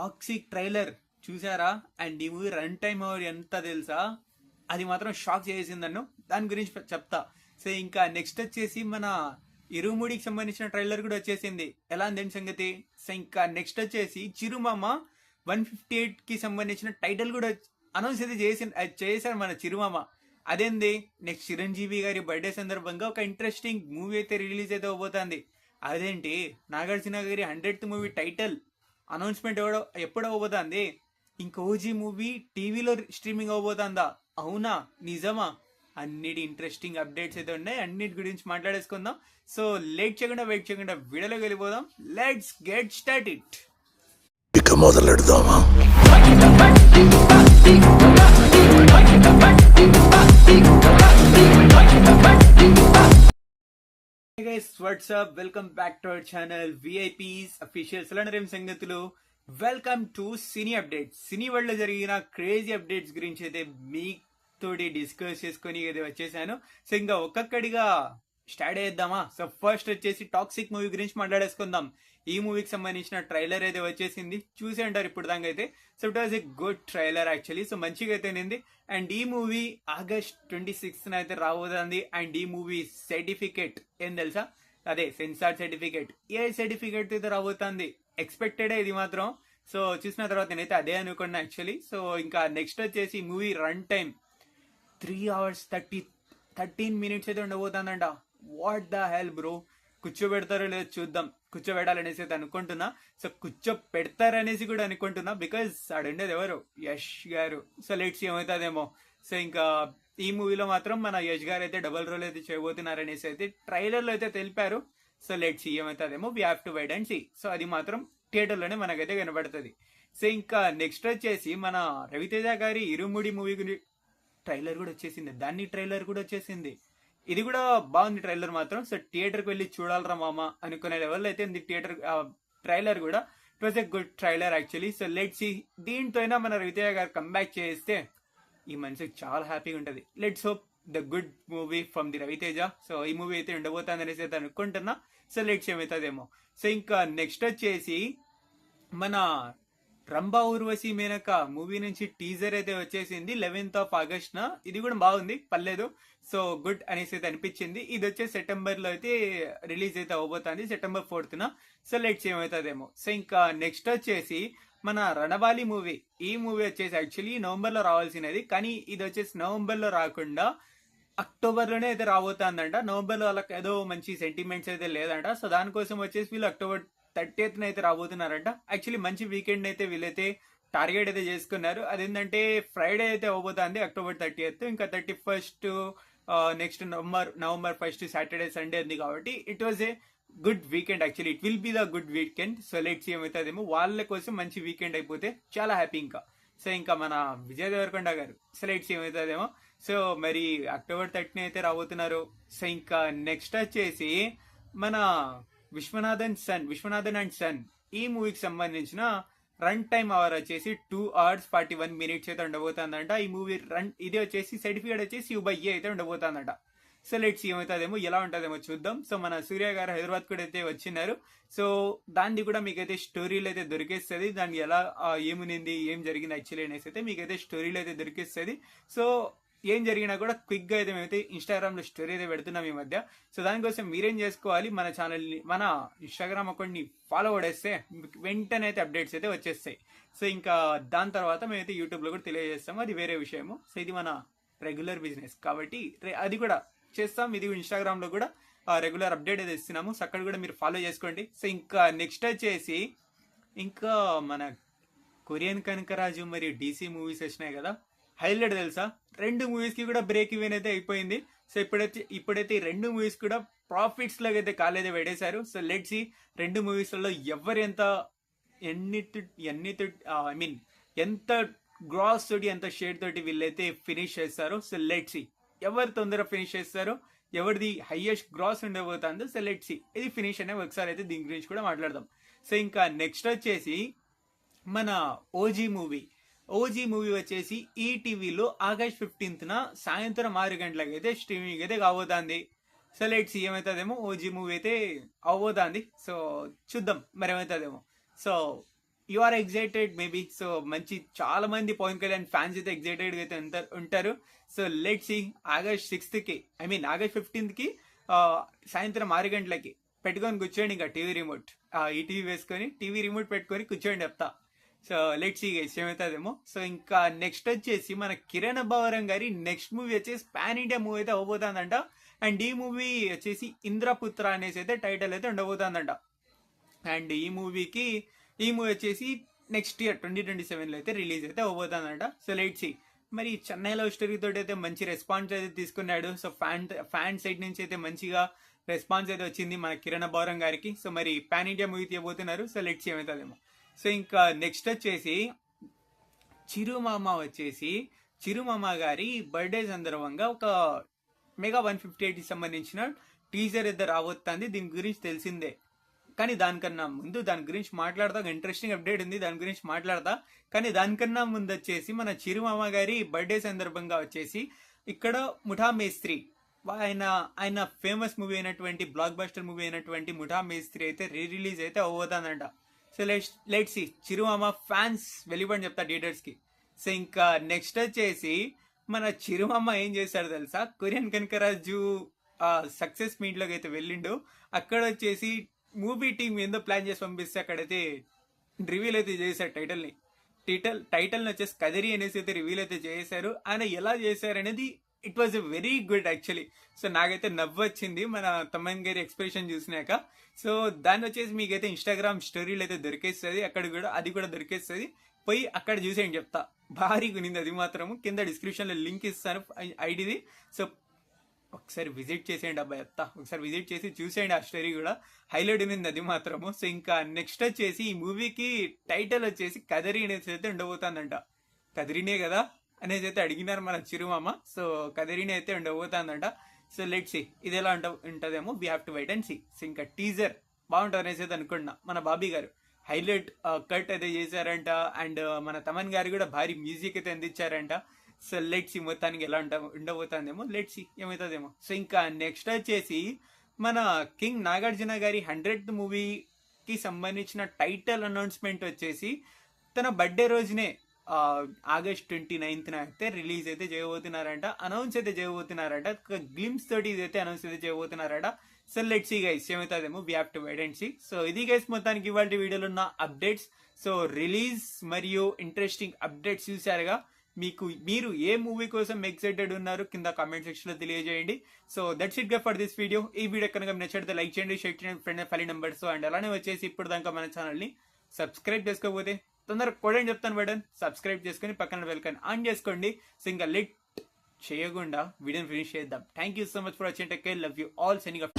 Toxic trailer చూసారా? And ఈ movie run time ఎంత తెలుసా? అది మాత్రం షాక్ చేసింది నన్ను. దాని గురించి చెప్తా. సో ఇంకా నెక్స్ట్ వచ్చేసి మన ఇరుముడికి సంబంధించిన ట్రైలర్ కూడా వచ్చేసింది. ఎలా అందేంటి సంగతి? సో ఇంకా నెక్స్ట్ వచ్చేసి చిరుమామ 158 కి సంబంధించిన టైటిల్ కూడా అనౌన్స్ అయితే చేశారు మన చిరుమామ. అదేంది, నెక్స్ట్ చిరంజీవి గారి బర్త్డే సందర్భంగా ఒక ఇంట్రెస్టింగ్ మూవీ అయితే రిలీజ్ అయితే అవబోతుంది. అదేంటి, నాగార్జున గారి 100th మూవీ టైటిల్ అనౌన్స్మెంట్ ఎప్పుడు అవ్వబోతుంది? ఇంక ఓజీ మూవీ టీవీలో స్ట్రీమింగ్ అవ్వబోతుందా? అవునా, నిజమా? అన్నిటి ఇంట్రెస్టింగ్ అప్డేట్స్ అయితే ఉన్నాయి. అన్నిటి గురించి మాట్లాడేసుకుందాం. సో వెయిట్ చేయకుండా వీడియోలోకి వెళ్ళిపోదాం. Let's get start it. ఇక మొదలెడదామా? Hey guys, what's up? Welcome back to our channel VIPs Official. సలనరేం సంగతులు? Welcome to cine updates. Cine world లో జరిగిన క్రేజీ అప్డేట్స్ గురించి అయితే మీతోటి డిస్కస్ చేసుకొని అయితే వచ్చేసాను. సో ఇంకా ఒక్కొక్కడిగా స్టార్ట్ చేద్దామా? సో ఫస్ట్ వచ్చేసి టాక్సిక్ మూవీ గురించి మాట్లాడేసుకుందాం. ఈ మూవీకి సంబంధించిన ట్రైలర్ అయితే వచ్చేసింది. చూసి అంటారు ఇప్పుడు దాకా అయితే. So it was a good trailer actually. So మంచిగా అయితే నింది. అండ్ ఈ మూవీ August 26th అయితే రాబోతుంది. అండ్ ఈ మూవీ సర్టిఫికేట్ ఏం తెలుసా? అదే సెన్సార్ సర్టిఫికేట్. ఏ సర్టిఫికేట్ అయితే రాబోతుంది, ఎక్స్పెక్టెడ్ ఇది మాత్రం. సో చూసిన తర్వాత నేనైతే అదే అనుకున్నా యాక్చువల్లీ. సో ఇంకా నెక్స్ట్ వచ్చేసి movie run time 3 hours 13 minutes అయితే ఉండబోతుందంట. What the hell bro! కూర్చోబెడతారో లేదో చూద్దాం. కూర్చోబెట్టాలనేసి అయితే అనుకుంటున్నా. సో కూర్చోపెడతారనేసి కూడా అనుకుంటున్నా. బికాజ్ ఆడుండేది ఎవరు? యష్ గారు. సో లెట్స్ ఏమవుతుందేమో. సో ఇంకా ఈ మూవీలో మాత్రం మన యష్ గారు అయితే డబుల్ రోల్ అయితే చేయబోతున్నారనేసి అయితే ట్రైలర్ లో అయితే తెలిపారు. సో లెట్స్ ఏమవుతుందేమో. We have to wait and see. So అది మాత్రం థియేటర్ లోనే మనకైతే కనబడుతుంది. సో ఇంకా నెక్స్ట్ వచ్చేసి మన రవితేజ గారి ఇరుముడి మూవీ ట్రైలర్ కూడా వచ్చేసింది. దాన్ని ట్రైలర్ కూడా వచ్చేసింది. ఇది కూడా బాగుంది ట్రైలర్ మాత్రం. సో థియేటర్కి వెళ్ళి చూడాలరా మామ అనుకునే లెవెల్ అయితే ఉంది థియేటర్ ట్రైలర్ కూడా. It was a good trailer actually. So let's see. దీంతో అయినా మన రవితేజ గారు కంబ్యాక్ చేస్తే ఈ మనసుకి చాలా హ్యాపీగా ఉంటుంది. Let's hope the good movie from the Raviteja. So ఈ మూవీ అయితే ఉండబోతుంది అనేసి అయితే అనుకుంటున్నా. సో లెట్స్ ఏమవుతుందేమో. సో ఇంకా నెక్స్ట్ వచ్చేసి మన రంభా ఊర్వశి మేనక మూవీ నుంచి టీజర్ అయితే వచ్చేసింది 11th of August న. ఇది కూడా బాగుంది, పర్లేదు. సో గుడ్ అనేసి అయితే అనిపించింది. ఇది వచ్చే సెప్టెంబర్ లో అయితే రిలీజ్ అయితే అవబోతుంది, September 4th న. సో లెట్స్ ఏమవుతుందేమో. సో ఇంకా నెక్స్ట్ వచ్చేసి మన రణబాలి మూవీ. ఈ మూవీ వచ్చేసి యాక్చువల్లీ నవంబర్ లో రావాల్సినది, కానీ ఇది వచ్చేసి నవంబర్ లో రాకుండా అక్టోబర్ లోనే అయితే రాబోతుందంట. నవంబర్ లో వాళ్ళకి ఏదో మంచి సెంటిమెంట్స్ అయితే లేదంట. సో దానికోసం వచ్చేసి వీళ్ళు October 30th అయితే రాబోతున్నారంట. యాక్చువల్లీ మంచి వీకెండ్ అయితే వీళ్ళైతే టార్గెట్ అయితే చేసుకున్నారు. అదేంటంటే ఫ్రైడే అయితే అవబోతుంది October 30th. ఇంకా 31st next November 1st Saturday Sunday ఉంది కాబట్టి it was a good weekend actually. It will be the good weekend. So let's ఏమవుతుందేమో. వాళ్ళ కోసం మంచి వీకెండ్ అయిపోతే చాలా హ్యాపీ ఇంకా. సో ఇంకా మన విజయ్ దేవరకొండ గారు. సో లెట్స్ ఏమవుతుందేమో. సో మరి October 30 అయితే రాబోతున్నారు. సో ఇంకా నెక్స్ట్ వచ్చేసి మన విశ్వనాథన్ అండ్ సన్ ఈ మూవీకి సంబంధించిన రన్ టైమ్ అవర్ వచ్చేసి 2 hours 41 minutes అయితే ఉండబోతుందంట. ఈ మూవీ ఇది వచ్చేసి సర్టిఫికేట్ వచ్చేసి UBA అయితే ఉండబోతుందంట. సో లెట్స్ ఏమవుతుందేమో, ఎలా ఉంటుందేమో చూద్దాం. సో మన సూర్య గారు హైదరాబాద్ కూడా అయితే వచ్చినారు. సో దాన్ని కూడా మీకైతే స్టోరీలు అయితే దొరికేస్తుంది. దాన్ని ఎలా ఏమునింది, ఏం జరిగింది యాక్చువల్లీ అనేసి అయితే మీకైతే స్టోరీలు అయితే దొరికేస్తుంది. సో ఏం జరిగినా కూడా క్విక్ గా అయితే మేమైతే ఇన్స్టాగ్రామ్ లో స్టోరీ అయితే పెడుతున్నాం ఈ మధ్య. సో దానికోసం మీరేం చేసుకోవాలి, మన ఛానల్ని మన ఇన్స్టాగ్రామ్ అకౌంట్ ని ఫాలో కొడేస్తే వెంటనే అయితే అప్డేట్స్ అయితే వచ్చేస్తాయి. సో ఇంకా దాని తర్వాత మేమైతే యూట్యూబ్ లో కూడా తెలియజేస్తాము, అది వేరే విషయము. సో ఇది మన రెగ్యులర్ బిజినెస్ కాబట్టి అది కూడా చేస్తాం. ఇది ఇన్స్టాగ్రామ్ లో కూడా రెగ్యులర్ అప్డేట్ అయితే ఇస్తున్నాము. సో అక్కడ కూడా మీరు ఫాలో చేసుకోండి. సో ఇంకా నెక్స్ట్ వచ్చేసి ఇంకా మన కొరియన్ కనకరాజు మరియు DC మూవీస్ వచ్చినాయి కదా, హైలైట్ తెలుసా? 2 మూవీస్ కి కూడా బ్రేక్ ఈవెన్ అయితే అయిపోయింది. సో ఇప్పుడైతే ఈ 2 మూవీస్ కూడా ప్రాఫిట్స్ లాగా అయితే కాలేదే పెట్టేశారు. సో లెట్స్ సీ 2 మూవీస్లలో ఎవరు ఎంత ఎంత గ్రాస్ తోటి ఎంత షేర్ తోటి వీళ్ళైతే ఫినిష్ చేస్తారో. సో లెట్స్ సీ ఎవరు తొందరగా ఫినిష్ చేస్తారో, ఎవరిది హైయెస్ట్ గ్రాస్ ఉండబోతుందో. సో లెట్స్ సీ ఇది ఫినిష్ అనే ఒకసారి అయితే దీని గురించి కూడా మాట్లాడదాం. సో ఇంకా నెక్స్ట్ వచ్చేసి మన ఓజీ మూవీ వచ్చేసి ఈటీవీలో August 15th సాయంత్రం 6 గంటలకు అయితే స్ట్రీమింగ్ అయితే కాబోతుంది. సో లెట్స్ ఏమవుతుందేమో. ఓజీ మూవీ అయితే అవబోతుంది. సో చూద్దాం మరి ఏమవుతుందేమో. So you are excited maybe. So మంచి చాలా మంది పవన్ కళ్యాణ్ ఫ్యాన్స్ అయితే ఎగ్జైటెడ్ అయితే ఉంటారు. So let's C August 6th కి, ఐ మీన్ ఆగస్ట్ 15th కి సాయంత్రం 6 గంటలకి పెట్టుకొని కూర్చోండి. ఇంకా టీవీ రిమోట్ ఈ టీవీ వేసుకొని టీవీ రిమోట్ పెట్టుకొని కూర్చోండి చెప్తా. సో లెట్స్ సీ గైస్ ఏమవుతుందేమో. సో ఇంకా నెక్స్ట్ వచ్చేసి మన కిరణ్ అబ్బవరం గారి నెక్స్ట్ మూవీ వచ్చేసి పాన్ ఇండియా మూవీ అయితే అవ్వబోతుందంట. అండ్ ఈ మూవీ వచ్చేసి ఇంద్రపుత్ర అనేసి అయితే టైటిల్ అయితే ఉండబోతుందంట. అండ్ ఈ మూవీ వచ్చేసి నెక్స్ట్ ఇయర్ 2027లో అయితే రిలీజ్ అయితే అవ్వబోతుందంట. So let's see. మరి చెన్నై లవ్ స్టోరీ తోటి అయితే మంచి రెస్పాన్స్ అయితే తీసుకున్నాడు. సో ఫ్యాన్ సైడ్ నుంచి అయితే మంచిగా రెస్పాన్స్ అయితే వచ్చింది మన కిరణ్ అబ్బవరం గారికి. సో మరి పాన్ ఇండియా మూవీ తీయబోతున్నారు. సో లెట్స్ సీ ఏమవుతుందేమో. సో ఇంకా నెక్స్ట్ వచ్చేసి చిరుమామ గారి బర్త్డే సందర్భంగా ఒక మెగా 158 సంబంధించిన టీజర్ అయితే రాబోతుంది. దీని గురించి తెలిసిందే, కానీ దానికన్నా ముందు దాని గురించి మాట్లాడతా. ఒక ఇంట్రెస్టింగ్ అప్డేట్ ఉంది, దాని గురించి మాట్లాడతా. కానీ దానికన్నా ముందు వచ్చేసి మన చిరుమామ గారి బర్త్డే సందర్భంగా వచ్చేసి ఇక్కడ ముఠా మేస్త్రి, ఆయన ఫేమస్ మూవీ అయినటువంటి బ్లాక్ బస్టర్ మూవీ అయినటువంటి ముఠా మేస్త్రి అయితే రిలీజ్ అయితే అవ్వబోతుందంట. So let's see. Chirumama fans వెళ్ళిపోండి చెప్తా థియేటర్స్ కి. సో ఇంకా నెక్స్ట్ వచ్చేసి మన చిరుమామ ఏం చేశారు తెలుసా, కొరియన్ కనకరాజు సక్సెస్ మీట్ లోకి అయితే వెళ్ళిండు. అక్కడ వచ్చేసి మూవీ టీం ఏందో ప్లాన్ చేసి పంపిస్తే అక్కడైతే రివీల్ అయితే చేశారు టైటిల్ వచ్చేసి కదిరి అనేసి అయితే రివీల్ అయితే చేశారు. ఆయన ఎలా చేశారు అనేది it was very good actually. So నాకైతే నవ్వు వచ్చింది మన తమన్ గారి ఎక్స్ప్రెషన్ చూసినాక. సో దాన్ని వచ్చేసి మీకైతే ఇన్స్టాగ్రామ్ స్టోరీలు అయితే దొరికేస్తుంది, అది కూడా దొరికేస్తుంది. పోయి అక్కడ చూసేయండి చెప్తా, భారీగా ఉన్నింది అది మాత్రము. కింద డిస్క్రిప్షన్ లో లింక్ ఇస్తాను ఐడిది. సో ఒకసారి విజిట్ చేసేయండి అబ్బాయి చెప్తా, ఒకసారి విజిట్ చేసి చూసేయండి. ఆ స్టోరీ కూడా హైలైట్ ఉన్నింది అది మాత్రము. సో ఇంకా నెక్స్ట్ వచ్చేసి ఈ మూవీకి టైటిల్ వచ్చేసి కదరి అనేసి అయితే ఉండబోతుందంట. కదిరినే కదా అనేసి అయితే అడిగినారు మన చిరుమామ. సో కదిరినే అయితే ఉండబోతుందంట. సో లెట్స్ సీ ఇది ఎలా ఉంటుందేమో, we have to wait and see. So ఇంకా టీజర్ బాగుంటుంది అనేసి అయితే అనుకుంటున్నా. మన బాబీ గారు హైలైట్ కట్ అయితే చేశారంట. అండ్ మన తమన్ గారు కూడా భారీ మ్యూజిక్ అయితే అందించారంట. సో లెట్స్ సీ మొత్తానికి ఎలా ఉండబోతుందేమో, లెట్స్ సీ ఏమవుతుందేమో. సో ఇంకా నెక్స్ట్ వచ్చేసి మన కింగ్ నాగార్జున గారి 100th మూవీకి సంబంధించిన టైటిల్ అనౌన్స్మెంట్ వచ్చేసి తన బర్త్డే రోజునే ఆగస్ట్ 29th అయితే రిలీజ్ అయితే అనౌన్స్ అయితే చేయబోతున్నారంట. గ్లిమ్స్ తోటి ఇదైతే అనౌన్స్ అయితే చేయబోతున్నారట. సో లెట్స్ సీ గైస్ ఏమవుతుందేమో, we have to wait and see. So ఇది గైస్ మొత్తానికి ఇవాళ వీడియోలో ఉన్న అప్డేట్స్. సో రిలీజ్ మరియు ఇంట్రెస్టింగ్ అప్డేట్స్ చూసారుగా. మీరు ఏ మూవీ కోసం ఎక్సైటెడ్ ఉన్నారు కింద కామెంట్ సెక్షన్ లో తెలియజేయండి. So that's it for this video. ఈ వీడియో కనుక నచ్చితే లైక్ చేయండి, షేర్ చేయండి ఫ్రెండ్ ఫైల్ నెంబర్స్. అండ్ అలానే వచ్చేసి ఇప్పుడు దాకా మన ఛానల్ ని సబ్స్క్రైబ్ చేసుకోకపోతే తొందరగా కొడండి చెప్తాను బటన్, సబ్స్క్రైబ్ చేసుకుని పక్కన బెల్ ఐకాన్ ఆన్ చేసుకోండి. సో ఇంకా లేట్ చేయకుండా వీడియోని ఫినిష్ చేద్దాం. Thank you so much for watching. Take care, love you all, signing off.